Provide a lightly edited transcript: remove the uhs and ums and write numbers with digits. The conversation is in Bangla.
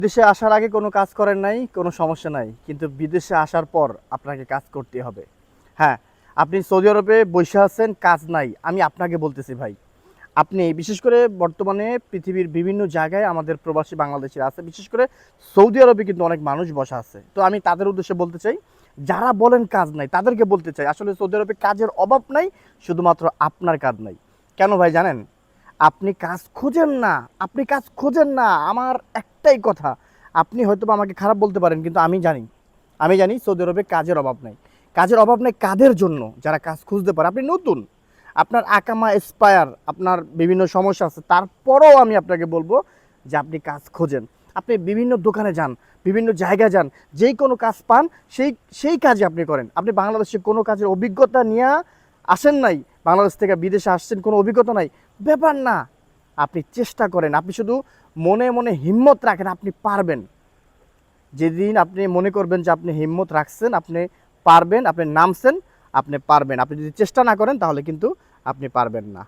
বিদেশে আসার আগে কোনো কাজ করেন নাই, কোনো সমস্যা নাই। কিন্তু বিদেশে আসার পর আপনাকে কাজ করতে হবে। হ্যাঁ, আপনি সৌদি আরবে বইসা আছেন, কাজ নাই। আমি আপনাকে বলতেছি ভাই, আপনি বিশেষ করে বর্তমানে পৃথিবীর বিভিন্ন জায়গায় আমাদের প্রবাসী বাংলাদেশিরা আছে। বিশেষ করে সৌদি আরবে কিন্তু অনেক মানুষ বসা আছে। তো আমি তাদের উদ্দেশ্যে বলতে চাই, যারা বলেন কাজ নাই, তাদেরকে বলতে চাই, আসলে সৌদি আরবে কাজের অভাব নাই, শুধুমাত্র আপনার কাজ নাই। কেন ভাই জানেন? আপনি কাজ খোঁজেন না, আপনি কাজ খোঁজেন না। আমার একটাই কথা, আপনি হয়তোবা আমাকে খারাপ বলতে পারেন, কিন্তু আমি জানি সৌদি আরবে কাজের অভাব নাই। কাজের অভাব নাই কাদের জন্য? যারা কাজ খুঁজতে পারে। আপনি নতুন, আপনার আকামা এক্সপায়ার, আপনার বিভিন্ন সমস্যা আছে, তারপরেও আমি আপনাকে বলবো যে আপনি কাজ খোঁজেন। আপনি বিভিন্ন দোকানে যান, বিভিন্ন জায়গায় যান, যেই কোনো কাজ পান সেই সেই কাজই আপনি করেন। আপনি বাংলাদেশে কোনো কাজের অভিজ্ঞতা নিয়ে আসেন নাই, বাংলাদেশ থেকে বিদেশে আসছেন, কোনো অভিজ্ঞতা নাই, ব্যাপার না। আপনি চেষ্টা করেন, আপনি শুধু মনে মনে হিম্মত রাখেন, আপনি পারবেন। যেদিন আপনি মনে করবেন যে আপনি হিম্মত রাখছেন, আপনি পারবেন, আপনি নামছেন, আপনি পারবেন। আপনি যদি চেষ্টা না করেন তাহলে কিন্তু আপনি পারবেন না।